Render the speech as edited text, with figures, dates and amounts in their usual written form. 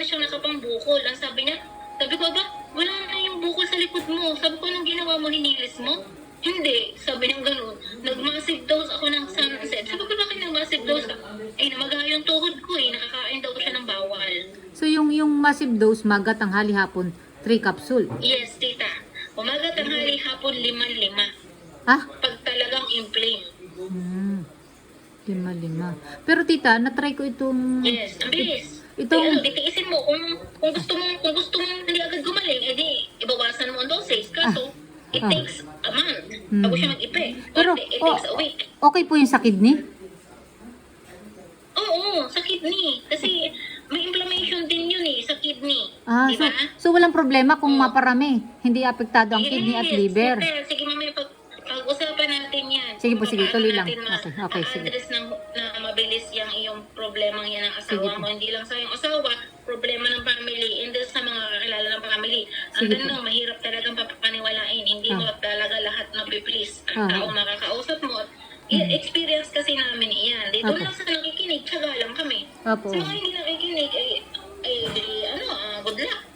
siyang nakapangbukol. Ang sabi ko, ba, wala na yung bukol sa likod mo. Sabi ko, anong ginawa mo, hinilis mo? Hindi. Sabi niya gano'n. Nag-massive dose ako ng Sunset. Sabi ko, bakit nag-massive dose ka? Eh, namaga yung tuhod ko eh. Nakakain daw siya ng bawal. So yung massive dose, maga, tanghali, hapon, 3 capsule. Yes, tita. Umaga, tanghali, hapon, 5-5. Ah? Pag talagang inflame. 5. Pero tita, na-try ko itong... Yes, ang bilis. Itong... Titiisin mo kung gusto mo hindi agad gumaling, edi ibawasan mo ang dosage. Kaso, it takes a month bago siya mag-ipe. Pero, It takes a week. okay po yung sa kidney? Oo, sa kidney. Kasi may inflammation din yun eh, sa kidney. Ah, Diba? so walang problema kung maparami. Hindi apektado ang kidney at Yes, liver. Sige, mamaya pag-usapan natin yan. Sige po, sige, tuloy lang. Natin Okay, sige. address na mabilis yung iyong problema yan ng asawa mo. Hindi lang sa iyong asawa, problema ng family, hindi sa mga kakilala ng family. Ang Sige po. tanong, mahirap talagang papaniwalain. Hindi mo talaga lahat mapiplease. Ang tao makakausap mo. Experience kasi namin iyan. Dito Opo. lang sa nakikinig, tsaga lang kami. Opo. Sa mga hindi nakikinig, good luck.